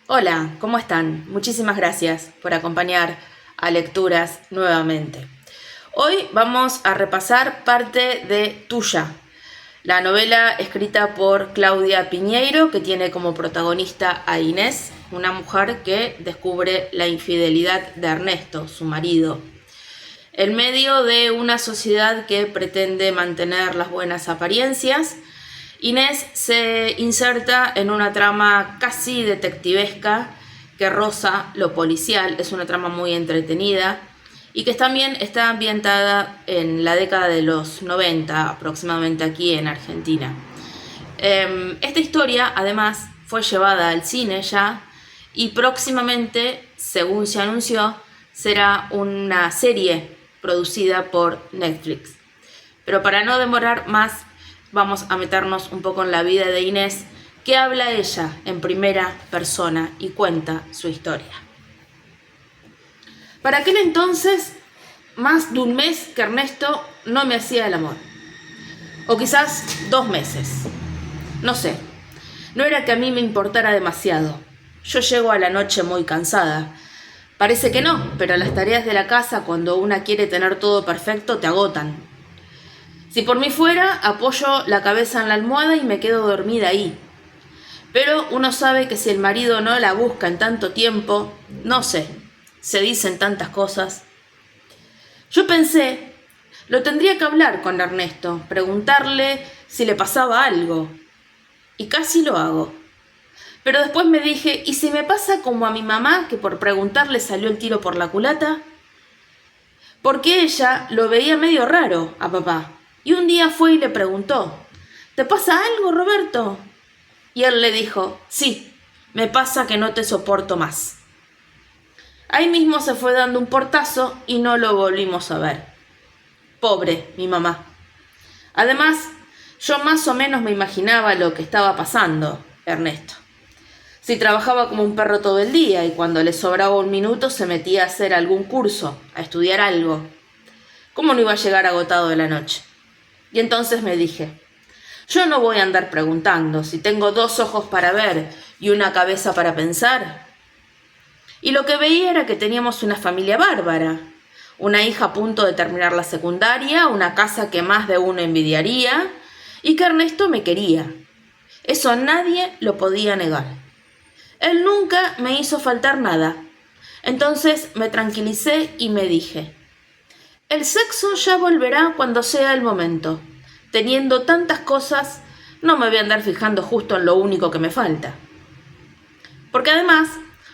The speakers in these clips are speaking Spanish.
Hola, ¿cómo están? Muchísimas gracias por acompañar a Lecturas nuevamente. Hoy vamos a repasar parte de Tuya, la novela escrita por Claudia Piñeiro, que tiene como protagonista a Inés, una mujer que descubre la infidelidad de Ernesto, su marido, en medio de una sociedad que pretende mantener las buenas apariencias. Inés se inserta en una trama casi detectivesca que roza lo policial. Es una trama muy entretenida y que también está ambientada en la década de los 90, aproximadamente aquí en Argentina. Esta historia además fue llevada al cine ya y próximamente, según se anunció, será una serie producida por Netflix. Pero para no demorar más, vamos a meternos un poco en la vida de Inés, que habla ella en primera persona y cuenta su historia. Para aquel entonces, más de un mes que Ernesto no me hacía el amor. O quizás 2 meses. No sé. No era que a mí me importara demasiado. Yo llego a la noche muy cansada. Parece que no, pero las tareas de la casa, cuando una quiere tener todo perfecto, te agotan. Si por mí fuera, apoyo la cabeza en la almohada y me quedo dormida ahí. Pero uno sabe que si el marido no la busca en tanto tiempo, no sé, se dicen tantas cosas. Yo pensé, lo tendría que hablar con Ernesto, preguntarle si le pasaba algo. Y casi lo hago. Pero después me dije, ¿y si me pasa como a mi mamá, que por preguntarle salió el tiro por la culata? Porque ella lo veía medio raro a papá. Y un día fue y le preguntó, ¿te pasa algo, Roberto? Y él le dijo, sí, me pasa que no te soporto más. Ahí mismo se fue dando un portazo y no lo volvimos a ver. Pobre mi mamá. Además, yo más o menos me imaginaba lo que estaba pasando, Ernesto. Si trabajaba como un perro todo el día y cuando le sobraba un minuto se metía a hacer algún curso, a estudiar algo, ¿cómo no iba a llegar agotado de la noche? Y entonces me dije, yo no voy a andar preguntando si tengo 2 ojos para ver y una cabeza para pensar. Y lo que veía era que teníamos una familia bárbara, una hija a punto de terminar la secundaria, una casa que más de uno envidiaría y que Ernesto me quería. Eso nadie lo podía negar. Él nunca me hizo faltar nada. Entonces me tranquilicé y me dije, el sexo ya volverá cuando sea el momento. Teniendo tantas cosas, no me voy a andar fijando justo en lo único que me falta. Porque además,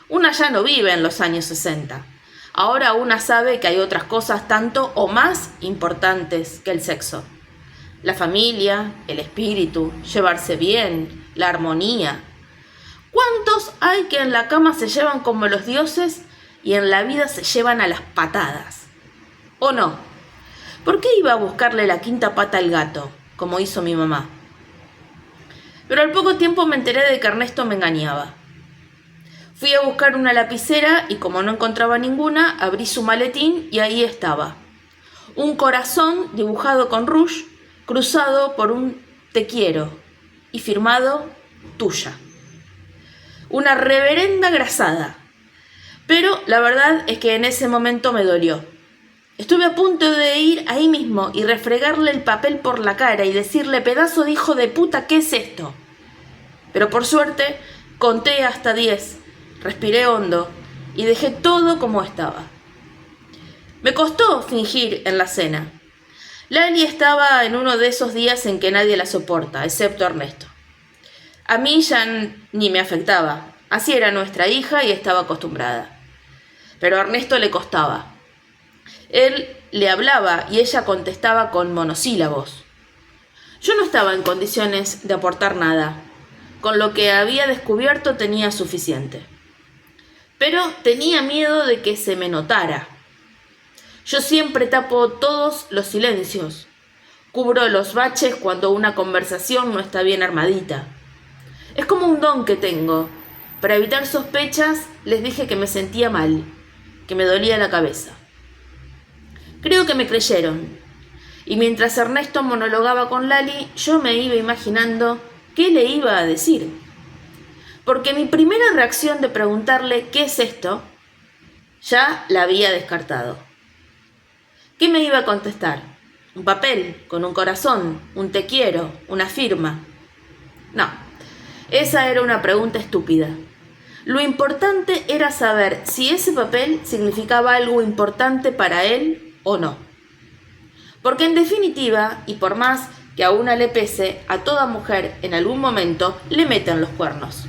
una ya no vive en los años 60. Ahora una sabe que hay otras cosas tanto o más importantes que el sexo. La familia, el espíritu, llevarse bien, la armonía. ¿Cuántos hay que en la cama se llevan como los dioses y en la vida se llevan a las patadas? ¿O no? ¿Por qué iba a buscarle la quinta pata al gato, como hizo mi mamá? Pero al poco tiempo me enteré de que Ernesto me engañaba. Fui a buscar una lapicera y como no encontraba ninguna, abrí su maletín y ahí estaba. Un corazón dibujado con rouge, cruzado por un te quiero y firmado Tuya. Una reverenda grasada. Pero la verdad es que en ese momento me dolió. Estuve a punto de ir ahí mismo y refregarle el papel por la cara y decirle, pedazo de hijo de puta, ¿qué es esto? Pero por suerte conté hasta 10, respiré hondo y dejé todo como estaba. Me costó fingir en la cena. Lali estaba en uno de esos días en que nadie la soporta, excepto Ernesto. A mí ya ni me afectaba, así era nuestra hija y estaba acostumbrada. Pero a Ernesto le costaba. Él le hablaba y ella contestaba con monosílabos. Yo no estaba en condiciones de aportar nada. Con lo que había descubierto tenía suficiente. Pero tenía miedo de que se me notara. Yo siempre tapo todos los silencios. Cubro los baches cuando una conversación no está bien armadita. Es como un don que tengo. Para evitar sospechas, les dije que me sentía mal, que me dolía la cabeza. Creo que me creyeron. Y mientras Ernesto monologaba con Lali, yo me iba imaginando qué le iba a decir. porque mi primera reacción de preguntarle ¿qué es esto? Ya la había descartado. ¿Qué me iba a contestar? ¿Un papel con un corazón, un te quiero, una firma? No, esa era una pregunta estúpida. Lo importante era saber si ese papel significaba algo importante para él o no. Porque en definitiva, y por más que a una le pese, a toda mujer en algún momento le meten los cuernos.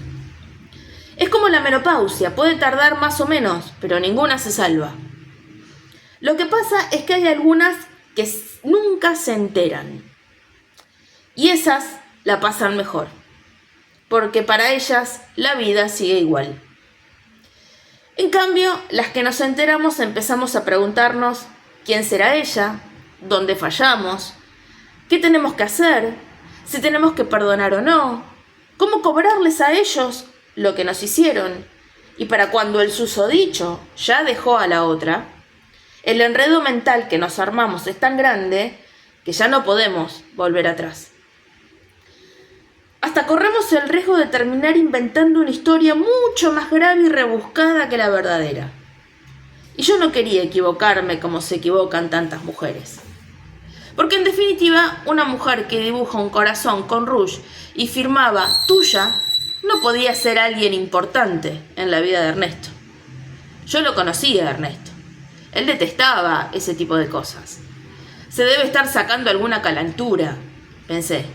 Es como la menopausia, puede tardar más o menos, pero ninguna se salva. Lo que pasa es que hay algunas que nunca se enteran. Y esas la pasan mejor, porque para ellas la vida sigue igual. En cambio, las que nos enteramos empezamos a preguntarnos quién será ella, dónde fallamos, qué tenemos que hacer, si tenemos que perdonar o no, cómo cobrarles a ellos lo que nos hicieron, y para cuando el susodicho ya dejó a la otra, el enredo mental que nos armamos es tan grande que ya no podemos volver atrás. Hasta corremos el riesgo de terminar inventando una historia mucho más grave y rebuscada que la verdadera. Y yo no quería equivocarme como se equivocan tantas mujeres. Porque en definitiva, una mujer que dibuja un corazón con rouge y firmaba tuya, no podía ser alguien importante en la vida de Ernesto. Yo lo conocía a Ernesto. Él detestaba ese tipo de cosas. Se debe estar sacando alguna calentura, pensé.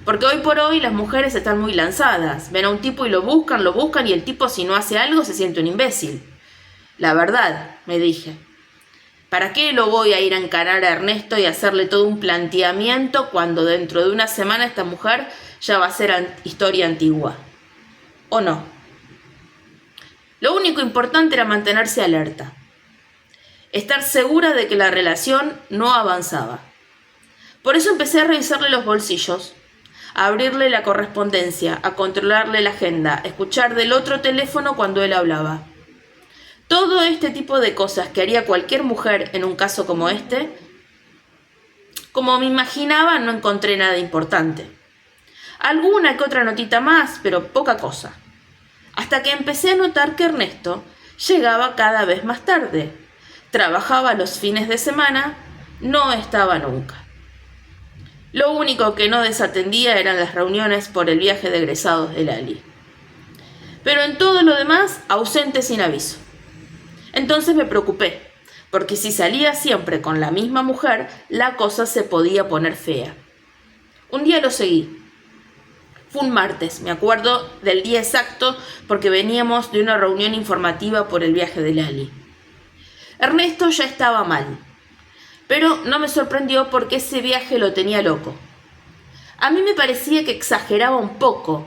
Porque hoy por hoy las mujeres están muy lanzadas. Ven a un tipo y lo buscan y el tipo si no hace algo se siente un imbécil. La verdad, me dije. ¿Para qué lo voy a ir a encarar a Ernesto y hacerle todo un planteamiento cuando dentro de una semana esta mujer ya va a ser historia antigua? ¿O no? Lo único importante era mantenerse alerta. Estar segura de que la relación no avanzaba. Por eso empecé a revisarle los bolsillos, a abrirle la correspondencia, a controlarle la agenda, a escuchar del otro teléfono cuando él hablaba. Todo este tipo de cosas que haría cualquier mujer en un caso como este, como me imaginaba, no encontré nada importante. Alguna que otra notita más, pero poca cosa. Hasta que empecé a notar que Ernesto llegaba cada vez más tarde. Trabajaba los fines de semana, no estaba nunca. Lo único que no desatendía eran las reuniones por el viaje de egresados de Lali. Pero en todo lo demás, ausente sin aviso. Entonces me preocupé, porque si salía siempre con la misma mujer, la cosa se podía poner fea. Un día lo seguí. Fue un martes, me acuerdo del día exacto, porque veníamos de una reunión informativa por el viaje de Lali. Ernesto ya estaba mal, pero no me sorprendió porque ese viaje lo tenía loco. A mí me parecía que exageraba un poco.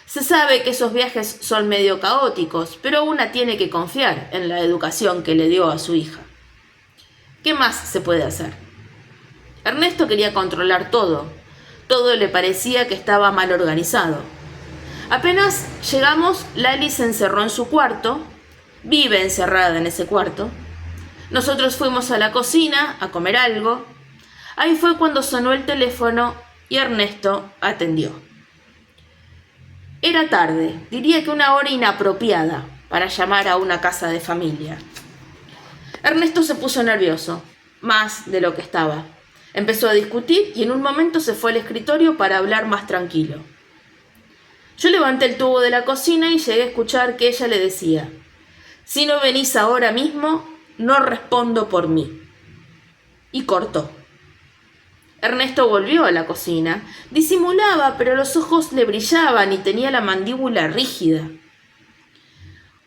Se sabe que esos viajes son medio caóticos, pero una tiene que confiar en la educación que le dio a su hija. ¿Qué más se puede hacer? Ernesto quería controlar todo. Todo le parecía que estaba mal organizado. Apenas llegamos, Lali se encerró en su cuarto. Vive encerrada en ese cuarto. Nosotros fuimos a la cocina a comer algo. Ahí fue cuando sonó el teléfono y Ernesto atendió. Era tarde, diría que una hora inapropiada para llamar a una casa de familia. Ernesto se puso nervioso, más de lo que estaba. Empezó a discutir y en un momento se fue al escritorio para hablar más tranquilo. Yo levanté el tubo de la cocina y llegué a escuchar que ella le decía: «Si no venís ahora mismo, no respondo por mí». Y cortó. Ernesto volvió a la cocina. Disimulaba, pero los ojos le brillaban y tenía la mandíbula rígida.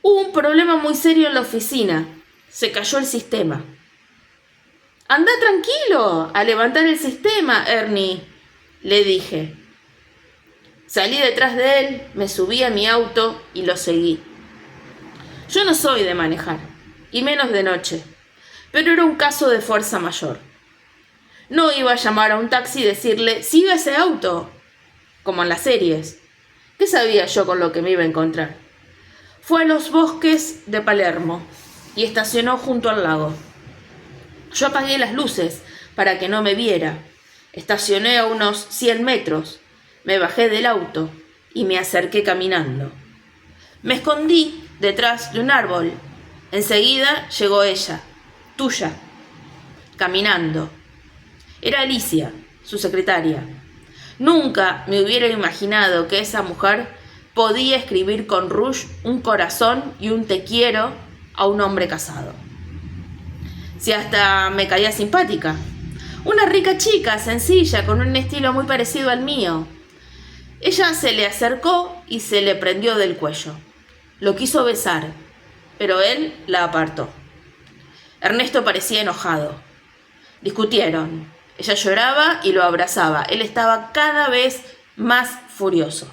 Hubo un problema muy serio en la oficina. Se cayó el sistema. «Anda tranquilo, a levantar el sistema, Ernie», le dije. Salí detrás de él, me subí a mi auto y lo seguí. Yo no soy de manejar, y menos de noche, pero era un caso de fuerza mayor. No iba a llamar a un taxi y decirle «siga ese auto», como en las series. ¿Qué sabía yo con lo que me iba a encontrar? Fue a los bosques de Palermo y estacionó junto al lago. Yo apagué las luces para que no me viera. Estacioné a unos 100 metros. Me bajé del auto y me acerqué caminando. Me escondí detrás de un árbol. Enseguida llegó ella, Tuya, caminando. Era Alicia, su secretaria. Nunca me hubiera imaginado que esa mujer podía escribir con rouge un corazón y un te quiero a un hombre casado. Si hasta me caía simpática. Una rica chica, sencilla, con un estilo muy parecido al mío. Ella se le acercó y se le prendió del cuello. Lo quiso besar, pero él la apartó. Ernesto parecía enojado. Discutieron. Ella lloraba y lo abrazaba. Él estaba cada vez más furioso.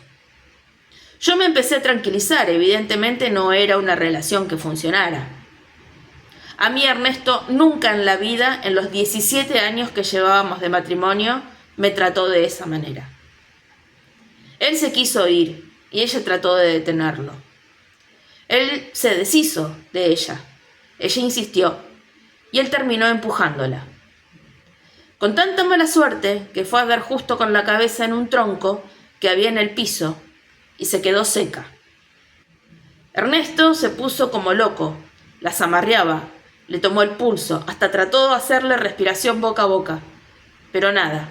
Yo me empecé a tranquilizar. Evidentemente no era una relación que funcionara. A mí Ernesto nunca en la vida, en los 17 años que llevábamos de matrimonio, me trató de esa manera. Él se quiso ir y ella trató de detenerlo. Él se deshizo de ella. Ella insistió y él terminó empujándola. Con tanta mala suerte que fue a dar justo con la cabeza en un tronco que había en el piso y se quedó seca. Ernesto se puso como loco, la zamarreaba, le tomó el pulso, hasta trató de hacerle respiración boca a boca. Pero nada,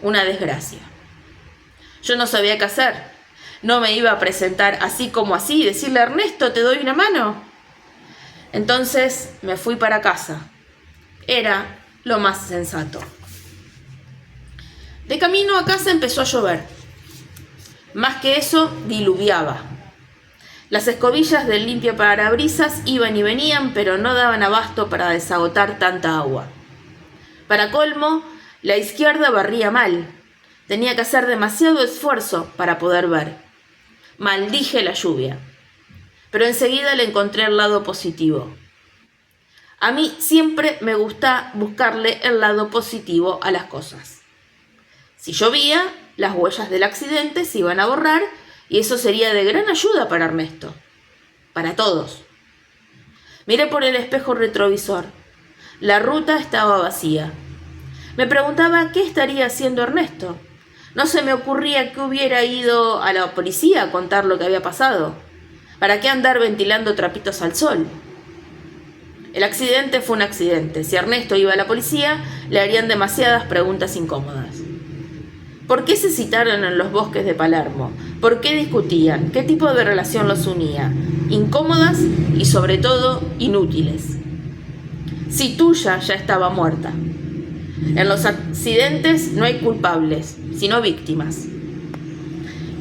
una desgracia. Yo no sabía qué hacer. No me iba a presentar así como así y decirle: Ernesto, ¿te doy una mano? Entonces me fui para casa. Era lo más sensato. De camino a casa empezó a llover. Más que eso, diluviaba. Las escobillas del limpiaparabrisas iban y venían, pero no daban abasto para desagotar tanta agua. Para colmo, la izquierda barría mal. Tenía que hacer demasiado esfuerzo para poder ver. Maldije la lluvia. Pero enseguida le encontré el lado positivo. A mí siempre me gusta buscarle el lado positivo a las cosas. Si llovía, las huellas del accidente se iban a borrar y eso sería de gran ayuda para Ernesto. Para todos. Miré por el espejo retrovisor. La ruta estaba vacía. Me preguntaba qué estaría haciendo Ernesto. No se me ocurría que hubiera ido a la policía a contar lo que había pasado. ¿Para qué andar ventilando trapitos al sol? El accidente fue un accidente. Si Ernesto iba a la policía, le harían demasiadas preguntas incómodas. ¿Por qué se citaron en los bosques de Palermo? ¿Por qué discutían? ¿Qué tipo de relación los unía? Incómodas y, sobre todo, inútiles. Si Tuya ya estaba muerta. En los accidentes no hay culpables, sino víctimas.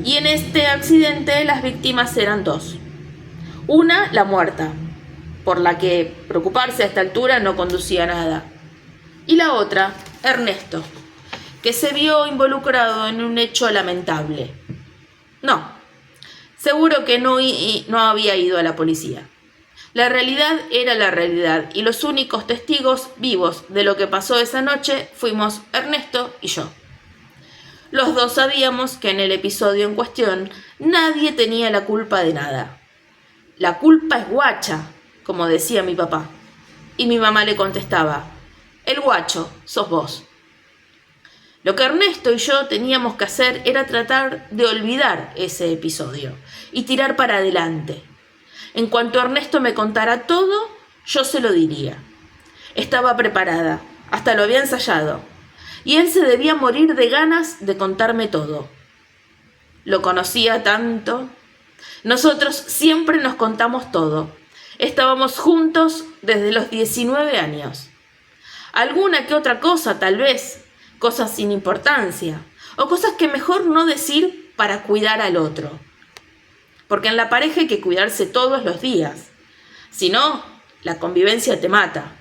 Y en este accidente las víctimas eran dos. Una, la muerta, por la que preocuparse a esta altura no conducía a nada. Y la otra, Ernesto, que se vio involucrado en un hecho lamentable. No, seguro que no había ido a la policía. La realidad era la realidad y los únicos testigos vivos de lo que pasó esa noche fuimos Ernesto y yo. Los dos sabíamos que en el episodio en cuestión nadie tenía la culpa de nada. La culpa es guacha, como decía mi papá. Y mi mamá le contestaba: el guacho sos vos. Lo que Ernesto y yo teníamos que hacer era tratar de olvidar ese episodio y tirar para adelante. En cuanto Ernesto me contara todo, yo se lo diría. Estaba preparada, hasta lo había ensayado, y él se debía morir de ganas de contarme todo. Lo conocía tanto. Nosotros siempre nos contamos todo. Estábamos juntos desde los 19 años. Alguna que otra cosa, tal vez, cosas sin importancia, o cosas que mejor no decir para cuidar al otro. Porque en la pareja hay que cuidarse todos los días. Si no, la convivencia te mata.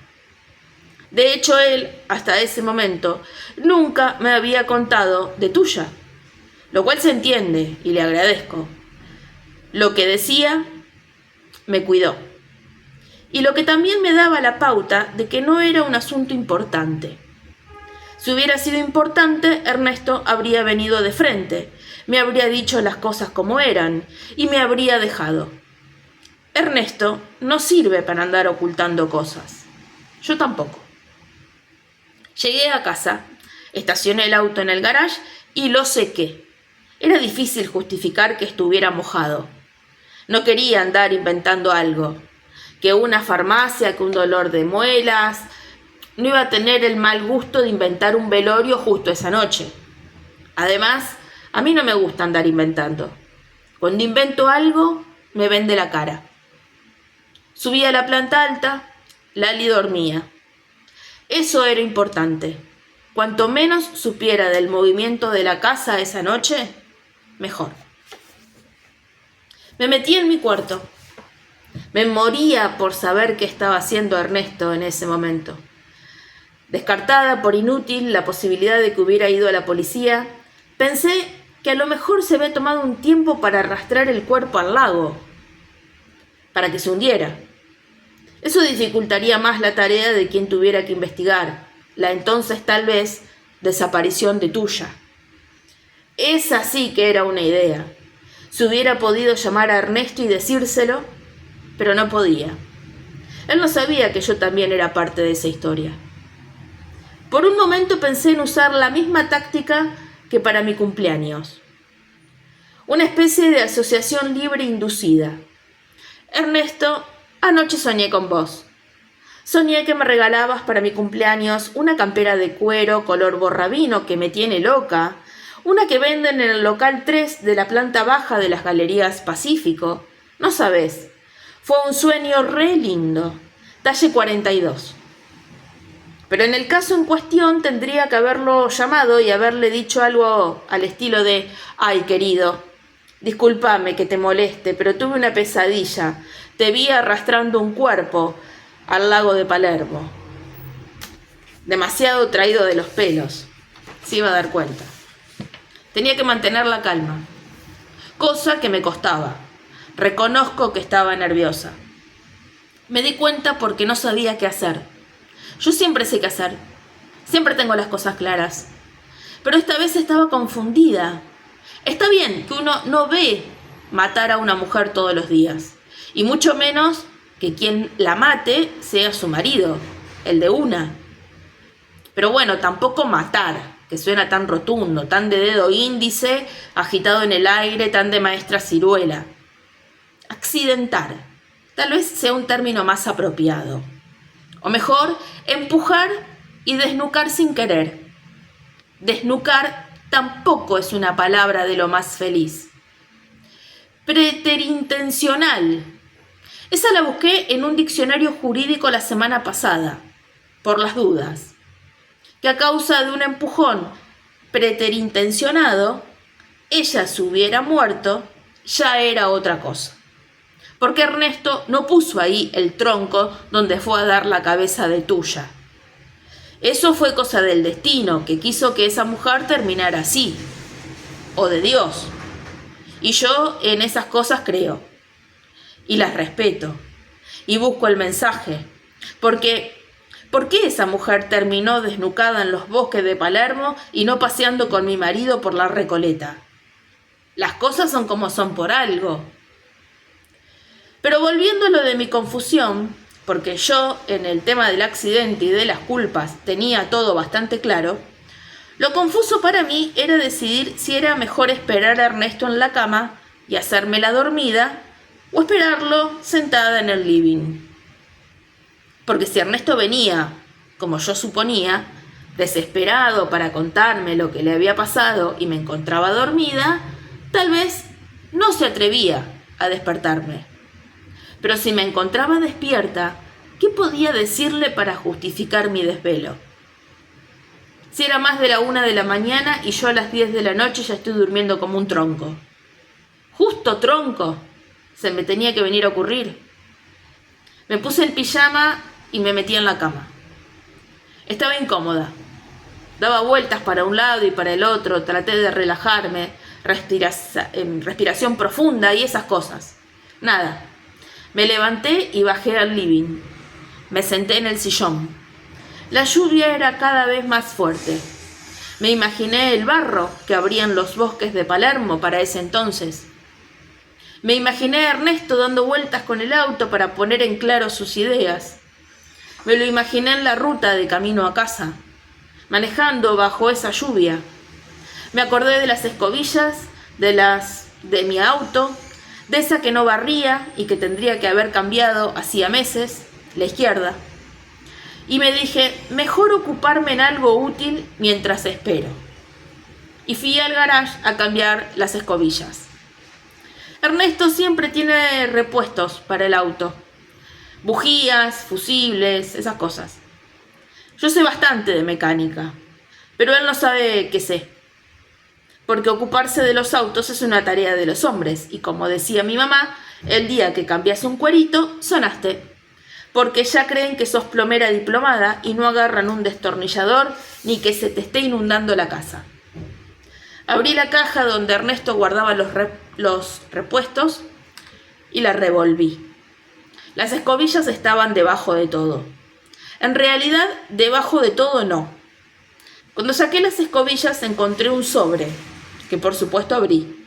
De hecho, él, hasta ese momento, nunca me había contado de Tuya, lo cual se entiende y le agradezco. Lo que decía, me cuidó. Y lo que también me daba la pauta de que no era un asunto importante. Si hubiera sido importante, Ernesto habría venido de frente, me habría dicho las cosas como eran y me habría dejado. Ernesto no sirve para andar ocultando cosas. Yo tampoco. Llegué a casa, estacioné el auto en el garage y lo sequé. Era difícil justificar que estuviera mojado. No quería andar inventando algo, que una farmacia, que un dolor de muelas. No iba a tener el mal gusto de inventar un velorio justo esa noche. Además, a mí no me gusta andar inventando. Cuando invento algo, me vende la cara. Subí a la planta alta, Lali dormía. Eso era importante. Cuanto menos supiera del movimiento de la casa esa noche, mejor. Me metí en mi cuarto. Me moría por saber qué estaba haciendo Ernesto en ese momento. Descartada por inútil la posibilidad de que hubiera ido a la policía, pensé que a lo mejor se había tomado un tiempo para arrastrar el cuerpo al lago, para que se hundiera. Eso dificultaría más la tarea de quien tuviera que investigar, la entonces tal vez desaparición de Tuya. Esa sí que era una idea. Si hubiera podido llamar a Ernesto y decírselo, pero no podía. Él no sabía que yo también era parte de esa historia. Por un momento pensé en usar la misma táctica que para mi cumpleaños. Una especie de asociación libre inducida. Ernesto, anoche soñé con vos. Soñé que me regalabas para mi cumpleaños una campera de cuero color borrabino que me tiene loca, una que venden en el local 3 de la planta baja de las Galerías Pacífico. No sabés, fue un sueño re lindo, talle 42. Pero en el caso en cuestión tendría que haberlo llamado y haberle dicho algo al estilo de: «Ay, querido, discúlpame que te moleste, pero tuve una pesadilla. Te vi arrastrando un cuerpo al lago de Palermo». Demasiado traído de los pelos. Se iba a dar cuenta. Tenía que mantener la calma, cosa que me costaba. Reconozco que estaba nerviosa. Me di cuenta porque no sabía qué hacer. Yo siempre sé qué hacer. Siempre tengo las cosas claras. Pero esta vez estaba confundida. Está bien que uno no ve matar a una mujer todos los días. Y mucho menos que quien la mate sea su marido, el de una. Pero bueno, tampoco matar, que suena tan rotundo, tan de dedo índice, agitado en el aire, tan de maestra ciruela. Accidentar, tal vez sea un término más apropiado. O mejor, empujar y desnucar sin querer. Desnucar tampoco es una palabra de lo más feliz. Preterintencional. Esa la busqué en un diccionario jurídico la semana pasada, por las dudas. Que a causa de un empujón preterintencionado, ella se hubiera muerto, ya era otra cosa. Porque Ernesto no puso ahí el tronco donde fue a dar la cabeza de Tuya. Eso fue cosa del destino, que quiso que esa mujer terminara así, o de Dios. Y yo en esas cosas creo, y las respeto, y busco el mensaje, porque ¿por qué esa mujer terminó desnucada en los bosques de Palermo y no paseando con mi marido por la Recoleta? Las cosas son como son por algo. Pero volviendo a lo de mi confusión, porque yo en el tema del accidente y de las culpas tenía todo bastante claro, lo confuso para mí era decidir si era mejor esperar a Ernesto en la cama y hacerme la dormida o esperarlo sentada en el living. Porque si Ernesto venía, como yo suponía, desesperado para contarme lo que le había pasado y me encontraba dormida, tal vez no se atrevía a despertarme. Pero si me encontraba despierta, ¿qué podía decirle para justificar mi desvelo? Si era más de la 1 de la mañana y yo a las 10 de la noche ya estoy durmiendo como un tronco. Justo tronco, se me tenía que venir a ocurrir. Me puse el pijama y me metí en la cama. Estaba incómoda. Daba vueltas para un lado y para el otro, traté de relajarme, respiración profunda y esas cosas. Nada. Me levanté y bajé al living. Me senté en el sillón. La lluvia era cada vez más fuerte. Me imaginé el barro que habría en los bosques de Palermo para ese entonces. Me imaginé a Ernesto dando vueltas con el auto para poner en claro sus ideas. Me lo imaginé en la ruta de camino a casa, manejando bajo esa lluvia. Me acordé de las escobillas, de mi auto, de esa que no barría y que tendría que haber cambiado hacía meses, la izquierda. Y me dije, mejor ocuparme en algo útil mientras espero. Y fui al garage a cambiar las escobillas. Ernesto siempre tiene repuestos para el auto. Bujías, fusibles, esas cosas. Yo sé bastante de mecánica, pero él no sabe qué sé. Porque ocuparse de los autos es una tarea de los hombres. Y como decía mi mamá, el día que cambias un cuerito, sonaste. Porque ya creen que sos plomera diplomada y no agarran un destornillador ni que se te esté inundando la casa. Abrí la caja donde Ernesto guardaba los repuestos y la revolví. Las escobillas estaban debajo de todo. En realidad, debajo de todo no. Cuando saqué las escobillas encontré un sobre, que por supuesto abrí.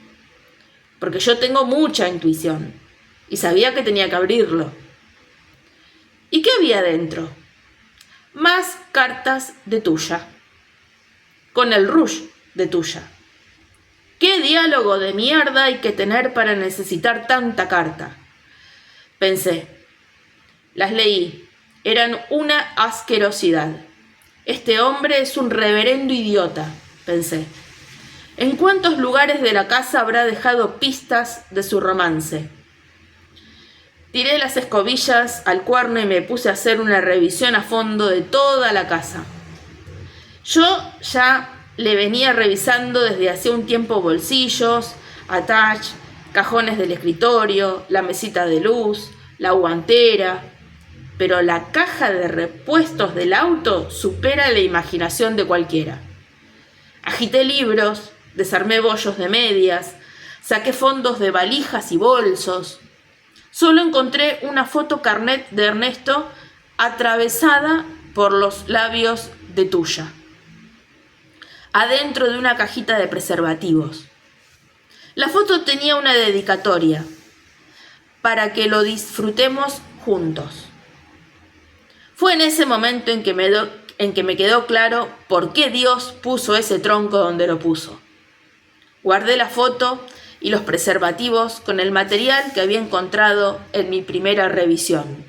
Porque yo tengo mucha intuición y sabía que tenía que abrirlo. ¿Y qué había dentro? Más cartas de Tuya. Con el rush de Tuya. ¿Qué diálogo de mierda hay que tener para necesitar tanta carta? Pensé. Las leí. Eran una asquerosidad. Este hombre es un reverendo idiota, pensé. ¿En cuántos lugares de la casa habrá dejado pistas de su romance? Tiré las escobillas al cuerno y me puse a hacer una revisión a fondo de toda la casa. Yo ya le venía revisando desde hacía un tiempo bolsillos, attach, cajones del escritorio, la mesita de luz, la guantera, pero la caja de repuestos del auto supera la imaginación de cualquiera. Agité libros, desarmé bollos de medias, saqué fondos de valijas y bolsos. Solo encontré una foto carnet de Ernesto atravesada por los labios de Tuya, adentro de una cajita de preservativos. La foto tenía una dedicatoria, para que lo disfrutemos juntos. Fue en ese momento en que me quedó claro por qué Dios puso ese tronco donde lo puso. Guardé la foto y los preservativos con el material que había encontrado en mi primera revisión,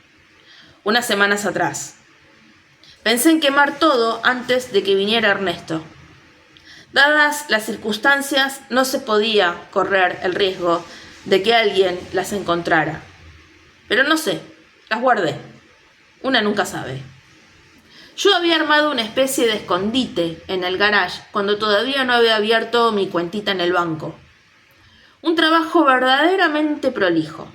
unas semanas atrás. Pensé en quemar todo antes de que viniera Ernesto. Dadas las circunstancias, no se podía correr el riesgo de que alguien las encontrara. Pero no sé, las guardé. Una nunca sabe. Yo había armado una especie de escondite en el garage cuando todavía no había abierto mi cuentita en el banco. Un trabajo verdaderamente prolijo.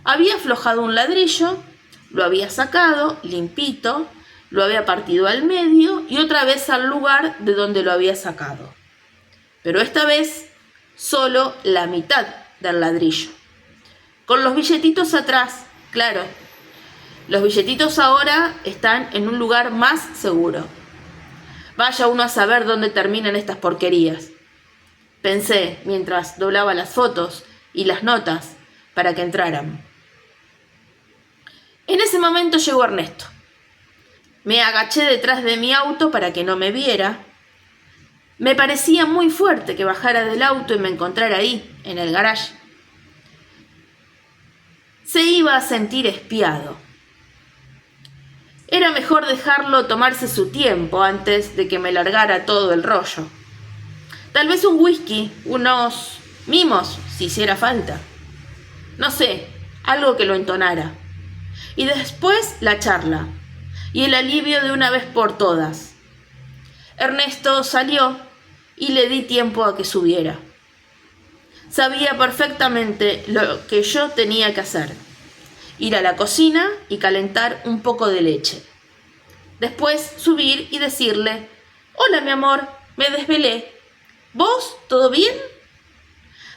Había aflojado un ladrillo, lo había sacado, limpito, lo había partido al medio y otra vez al lugar de donde lo había sacado. Pero esta vez solo la mitad del ladrillo. Con los billetitos atrás, claro. Los billetitos ahora están en un lugar más seguro. Vaya uno a saber dónde terminan estas porquerías. Pensé mientras doblaba las fotos y las notas para que entraran. En ese momento llegó Ernesto. Me agaché detrás de mi auto para que no me viera. Me parecía muy fuerte que bajara del auto y me encontrara ahí, en el garage. Se iba a sentir espiado. Era mejor dejarlo tomarse su tiempo antes de que me largara todo el rollo. Tal vez un whisky, unos mimos, si hiciera falta. No sé, algo que lo entonara. Y después la charla y el alivio de una vez por todas. Ernesto salió y le di tiempo a que subiera. Sabía perfectamente lo que yo tenía que hacer. Ir a la cocina y calentar un poco de leche. Después subir y decirle: «Hola, mi amor, me desvelé. ¿Vos, todo bien?».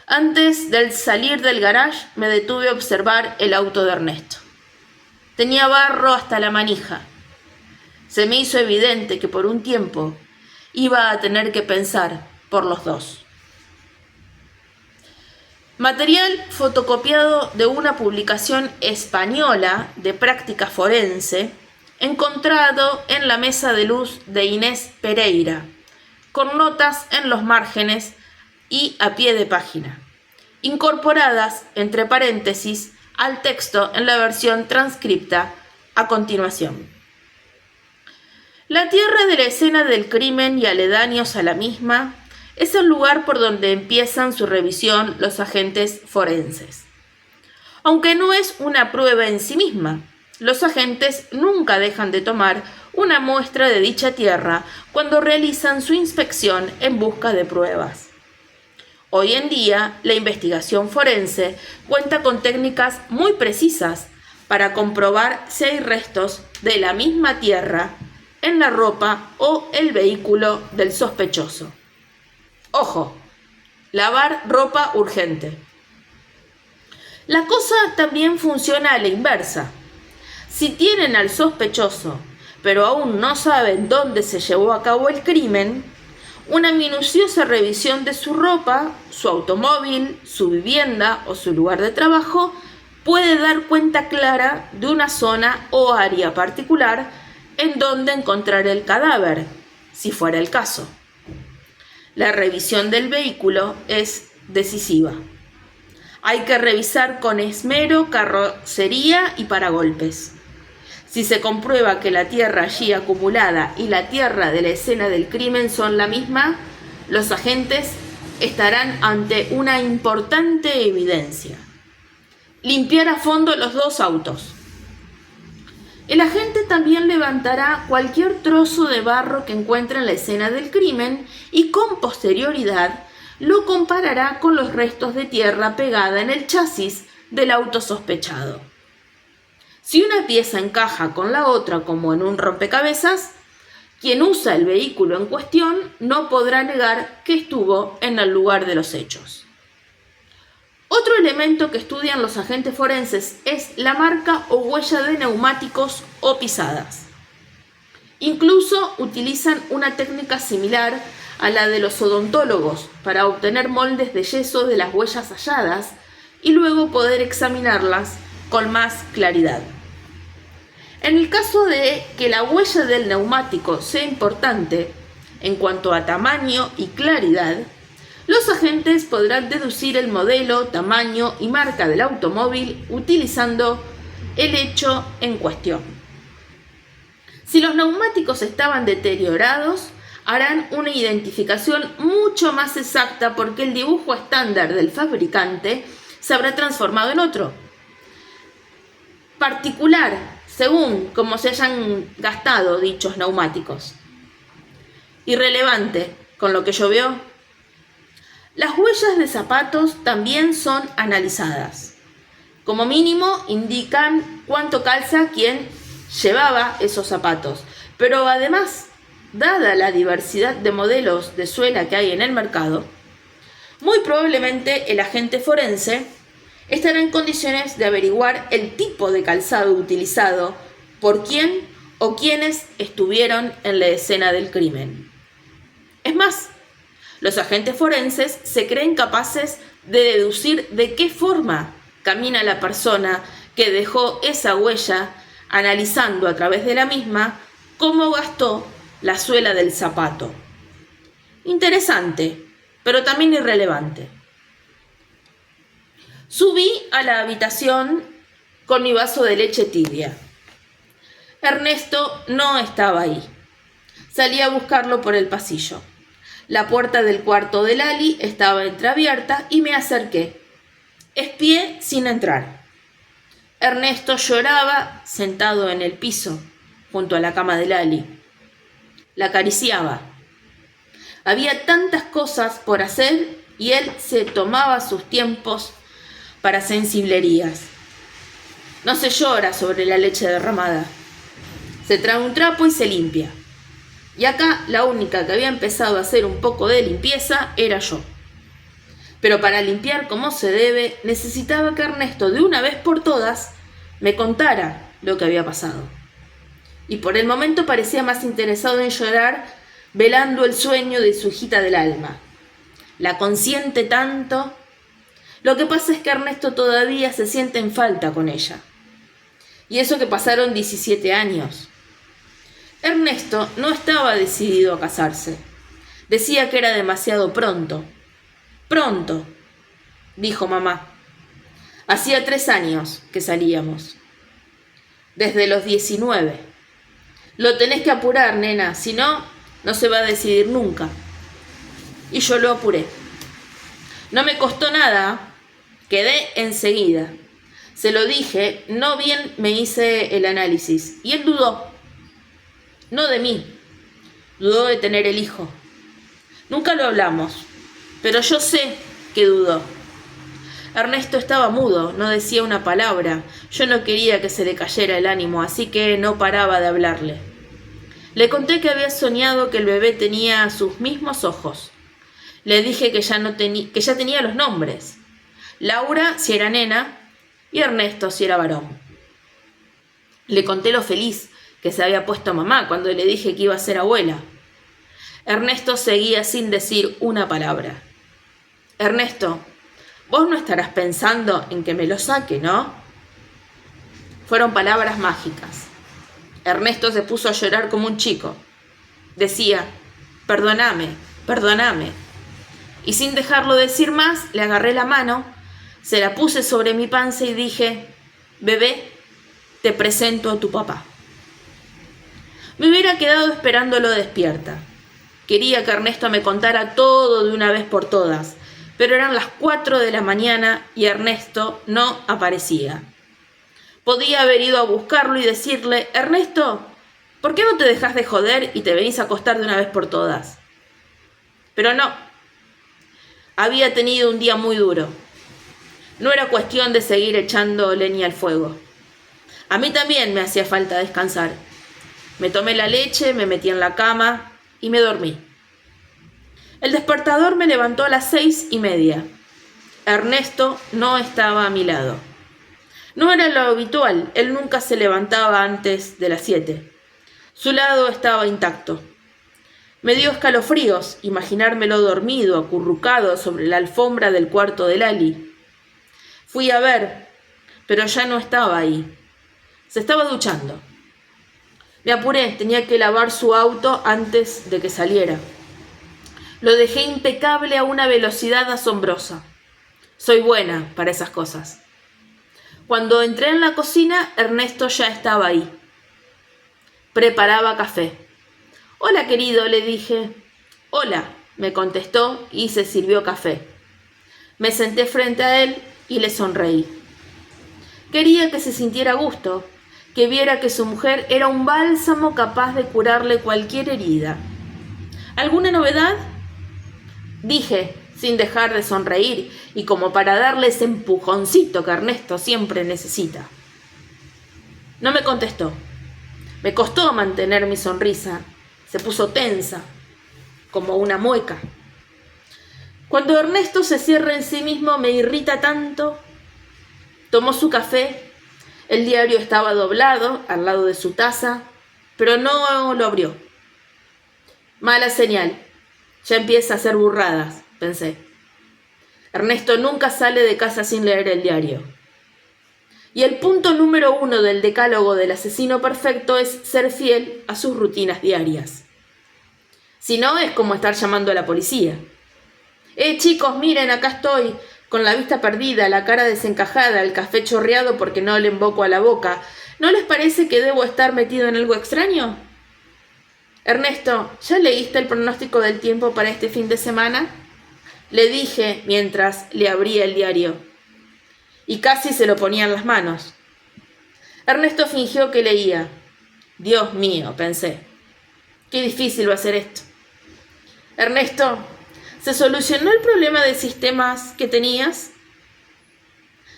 Antes de salir del garage me detuve a observar el auto de Ernesto. Tenía barro hasta la manija. Se me hizo evidente que por un tiempo iba a tener que pensar por los dos. Material fotocopiado de una publicación española de práctica forense, encontrado en la mesa de luz de Inés Pereira, con notas en los márgenes y a pie de página, incorporadas entre paréntesis al texto en la versión transcripta a continuación. La tierra de la escena del crimen y aledaños a la misma es el lugar por donde empiezan su revisión los agentes forenses. Aunque no es una prueba en sí misma, los agentes nunca dejan de tomar una muestra de dicha tierra cuando realizan su inspección en busca de pruebas. Hoy en día, la investigación forense cuenta con técnicas muy precisas para comprobar si hay restos de la misma tierra en la ropa o el vehículo del sospechoso. Ojo, lavar ropa urgente. La cosa también funciona a la inversa. Si tienen al sospechoso, pero aún no saben dónde se llevó a cabo el crimen, una minuciosa revisión de su ropa, su automóvil, su vivienda o su lugar de trabajo puede dar cuenta clara de una zona o área particular en donde encontrar el cadáver, si fuera el caso. La revisión del vehículo es decisiva. Hay que revisar con esmero carrocería y paragolpes. Si se comprueba que la tierra allí acumulada y la tierra de la escena del crimen son la misma, los agentes estarán ante una importante evidencia. Limpiar a fondo los dos autos. El agente también levantará cualquier trozo de barro que encuentre en la escena del crimen y con posterioridad lo comparará con los restos de tierra pegada en el chasis del auto sospechado. Si una pieza encaja con la otra como en un rompecabezas, quien usa el vehículo en cuestión no podrá negar que estuvo en el lugar de los hechos. Otro elemento que estudian los agentes forenses es la marca o huella de neumáticos o pisadas. Incluso utilizan una técnica similar a la de los odontólogos para obtener moldes de yeso de las huellas halladas y luego poder examinarlas con más claridad. En el caso de que la huella del neumático sea importante en cuanto a tamaño y claridad, los agentes podrán deducir el modelo, tamaño y marca del automóvil utilizando el hecho en cuestión. Si los neumáticos estaban deteriorados, harán una identificación mucho más exacta porque el dibujo estándar del fabricante se habrá transformado en otro. Particular, según cómo se hayan gastado dichos neumáticos. Irrelevante, con lo que llovió. Las huellas de zapatos también son analizadas. Como mínimo indican cuánto calza quien llevaba esos zapatos, pero además, dada la diversidad de modelos de suela que hay en el mercado, muy probablemente el agente forense estará en condiciones de averiguar el tipo de calzado utilizado por quién o quiénes estuvieron en la escena del crimen. Es más, los agentes forenses se creen capaces de deducir de qué forma camina la persona que dejó esa huella, analizando a través de la misma cómo gastó la suela del zapato. Interesante, pero también irrelevante. Subí a la habitación con mi vaso de leche tibia. Ernesto no estaba ahí. Salí a buscarlo por el pasillo. La puerta del cuarto de Lali estaba entreabierta y me acerqué. Espié sin entrar. Ernesto lloraba sentado en el piso, junto a la cama de Lali. La acariciaba. Había tantas cosas por hacer y él se tomaba sus tiempos para sensiblerías. No se llora sobre la leche derramada. Se trae un trapo y se limpia. Y acá la única que había empezado a hacer un poco de limpieza era yo. Pero para limpiar como se debe, necesitaba que Ernesto de una vez por todas me contara lo que había pasado. Y por el momento parecía más interesado en llorar, velando el sueño de su hijita del alma. La consiente tanto. Lo que pasa es que Ernesto todavía se siente en falta con ella. Y eso que pasaron 17 años. Ernesto no estaba decidido a casarse. Decía que era demasiado pronto. Pronto, dijo mamá. Hacía 3 años que salíamos. Desde los 19. Lo tenés que apurar, nena, si no, no se va a decidir nunca. Y yo lo apuré. No me costó nada, quedé enseguida. Se lo dije, no bien me hice el análisis. Y él dudó. No de mí, dudó de tener el hijo. Nunca lo hablamos, pero yo sé que dudó. Ernesto estaba mudo, no decía una palabra. Yo no quería que se le cayera el ánimo, así que no paraba de hablarle. Le conté que había soñado que el bebé tenía sus mismos ojos. Le dije que ya tenía los nombres. Laura si era nena y Ernesto si era varón. Le conté lo feliz que se había puesto mamá cuando le dije que iba a ser abuela. Ernesto seguía sin decir una palabra. Ernesto, vos no estarás pensando en que me lo saque, ¿no? Fueron palabras mágicas. Ernesto se puso a llorar como un chico. Decía, perdóname, perdóname. Y sin dejarlo decir más, le agarré la mano, se la puse sobre mi panza y dije, bebé, te presento a tu papá. Me hubiera quedado esperándolo despierta. Quería que Ernesto me contara todo de una vez por todas, pero eran las 4 de la mañana y Ernesto no aparecía. Podía haber ido a buscarlo y decirle, Ernesto, ¿por qué no te dejas de joder y te venís a acostar de una vez por todas? Pero no. Había tenido un día muy duro. No era cuestión de seguir echando leña al fuego. A mí también me hacía falta descansar. Me tomé la leche, me metí en la cama y me dormí. El despertador me levantó a las 6:30. Ernesto no estaba a mi lado. No era lo habitual, él nunca se levantaba antes de las 7. Su lado estaba intacto. Me dio escalofríos imaginármelo dormido, acurrucado sobre la alfombra del cuarto de Lali. Fui a ver, pero ya no estaba ahí. Se estaba duchando. Me apuré, tenía que lavar su auto antes de que saliera. Lo dejé impecable a una velocidad asombrosa. Soy buena para esas cosas. Cuando entré en la cocina, Ernesto ya estaba ahí. Preparaba café. «Hola, querido», le dije. «Hola», me contestó y se sirvió café. Me senté frente a él y le sonreí. Quería que se sintiera a gusto, que viera que su mujer era un bálsamo capaz de curarle cualquier herida. ¿Alguna novedad?, dije, sin dejar de sonreír y como para darle ese empujoncito que Ernesto siempre necesita. No me contestó. Me costó mantener mi sonrisa. Se puso tensa, como una mueca. Cuando Ernesto se cierra en sí mismo me irrita tanto. Tomó su café. El diario estaba doblado al lado de su taza, pero no lo abrió. Mala señal. Ya empieza a hacer burradas, pensé. Ernesto nunca sale de casa sin leer el diario. Y el punto número 1 del decálogo del asesino perfecto es ser fiel a sus rutinas diarias. Si no, es como estar llamando a la policía. Chicos, miren, acá estoy, con la vista perdida, la cara desencajada, el café chorreado porque no le emboco a la boca. ¿No les parece que debo estar metido en algo extraño? Ernesto, ¿ya leíste el pronóstico del tiempo para este fin de semana?, le dije mientras le abría el diario. Y casi se lo ponía en las manos. Ernesto fingió que leía. Dios mío, pensé. Qué difícil va a ser esto. Ernesto, ¿se solucionó el problema de sistemas que tenías?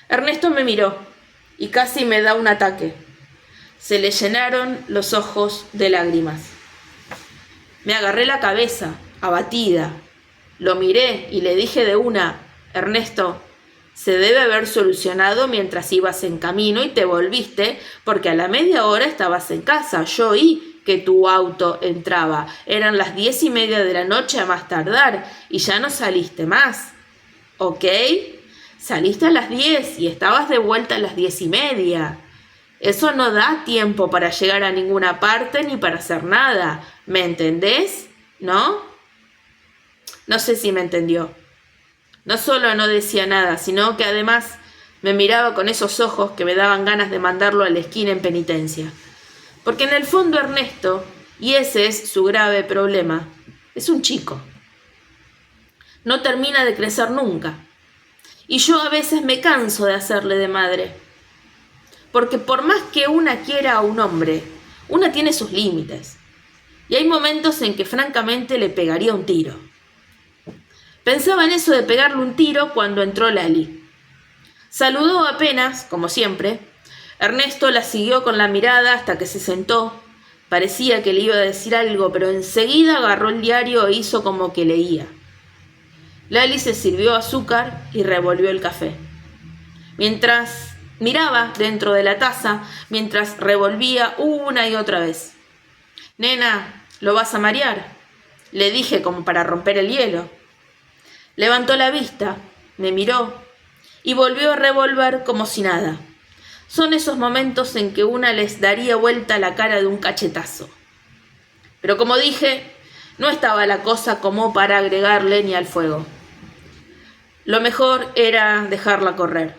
Ernesto me miró y casi me da un ataque. Se le llenaron los ojos de lágrimas. Me agarré la cabeza, abatida. Lo miré y le dije de una, Ernesto, se debe haber solucionado mientras ibas en camino y te volviste, porque a la media hora estabas en casa. Yo oí que tu auto entraba. Eran las 10:30 de la noche a más tardar y ya no saliste más. ¿Ok? Saliste a las 10 y estabas de vuelta a las 10:30. Eso no da tiempo para llegar a ninguna parte ni para hacer nada. ¿Me entendés? ¿No? No sé si me entendió. No solo no decía nada, sino que además me miraba con esos ojos que me daban ganas de mandarlo a la esquina en penitencia. Porque en el fondo Ernesto, y ese es su grave problema, es un chico. No termina de crecer nunca. Y yo a veces me canso de hacerle de madre. Porque por más que una quiera a un hombre, una tiene sus límites. Y hay momentos en que francamente le pegaría un tiro. Pensaba en eso de pegarle un tiro cuando entró Lali. Saludó apenas, como siempre. Ernesto la siguió con la mirada hasta que se sentó. Parecía que le iba a decir algo, pero enseguida agarró el diario e hizo como que leía. Lali se sirvió azúcar y revolvió el café. Mientras miraba dentro de la taza, mientras revolvía una y otra vez. «Nena, ¿lo vas a marear?», le dije como para romper el hielo. Levantó la vista, me miró y volvió a revolver como si nada. Son esos momentos en que una les daría vuelta la cara de un cachetazo. Pero como dije, no estaba la cosa como para agregar leña al fuego. Lo mejor era dejarla correr.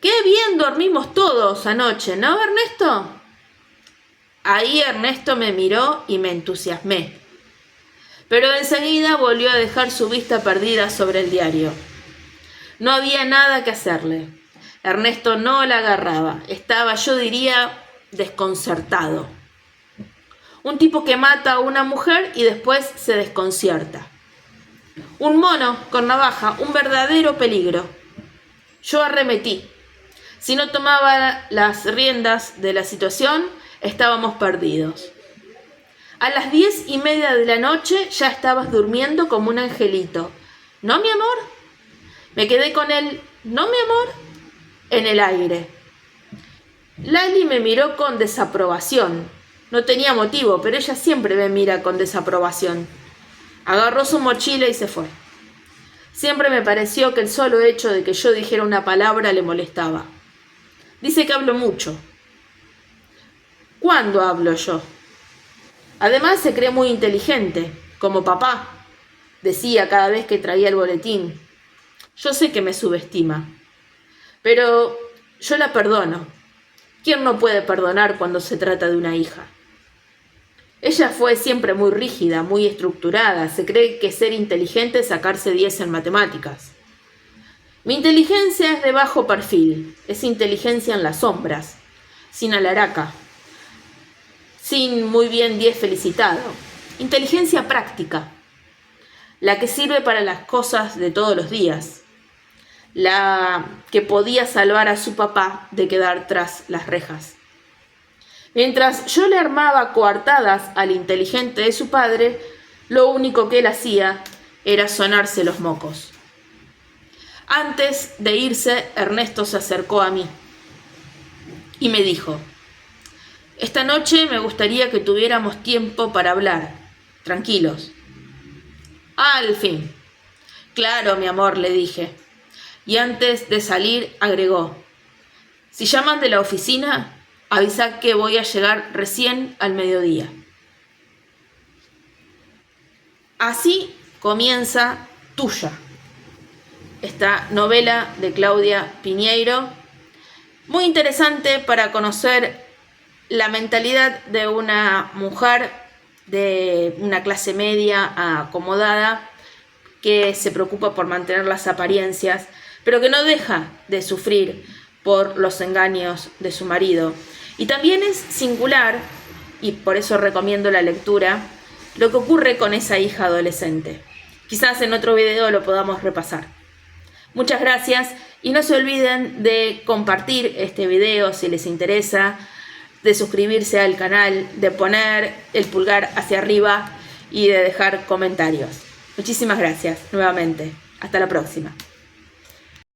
«Qué bien dormimos todos anoche, ¿no, Ernesto?». Ahí Ernesto me miró y me entusiasmé. Pero enseguida volvió a dejar su vista perdida sobre el diario. No había nada que hacerle. Ernesto no la agarraba. Estaba, yo diría, desconcertado. Un tipo que mata a una mujer y después se desconcierta. Un mono con navaja, un verdadero peligro. Yo arremetí. Si no tomaba las riendas de la situación, estábamos perdidos. A las 10:30 de la noche ya estabas durmiendo como un angelito. ¿No, mi amor? Me quedé con el «¿no, mi amor?» en el aire. Lali me miró con desaprobación. No tenía motivo, pero ella siempre me mira con desaprobación. Agarró su mochila y se fue. Siempre me pareció que el solo hecho de que yo dijera una palabra le molestaba. Dice que hablo mucho. ¿Cuándo hablo yo? Además se cree muy inteligente, como papá, decía cada vez que traía el boletín. Yo sé que me subestima, pero yo la perdono. ¿Quién no puede perdonar cuando se trata de una hija? Ella fue siempre muy rígida, muy estructurada. Se cree que ser inteligente es sacarse 10 en matemáticas. Mi inteligencia es de bajo perfil, es inteligencia en las sombras, sin alaraca, sin muy bien 10 felicitado. Inteligencia práctica, la que sirve para las cosas de todos los días, la que podía salvar a su papá de quedar tras las rejas. Mientras yo le armaba coartadas al inteligente de su padre, lo único que él hacía era sonarse los mocos. Antes de irse, Ernesto se acercó a mí y me dijo: «Esta noche me gustaría que tuviéramos tiempo para hablar, tranquilos». «Al fin». «Claro, mi amor», le dije. Y antes de salir agregó: «Si llaman de la oficina, avisa que voy a llegar recién al mediodía». Así comienza Tuya, esta novela de Claudia Piñeiro, muy interesante para conocer la mentalidad de una mujer de una clase media acomodada que se preocupa por mantener las apariencias, pero que no deja de sufrir por los engaños de su marido. Y también es singular, y por eso recomiendo la lectura, lo que ocurre con esa hija adolescente. Quizás en otro video lo podamos repasar. Muchas gracias y no se olviden de compartir este video si les interesa, de suscribirse al canal, de poner el pulgar hacia arriba y de dejar comentarios. Muchísimas gracias nuevamente. Hasta la próxima.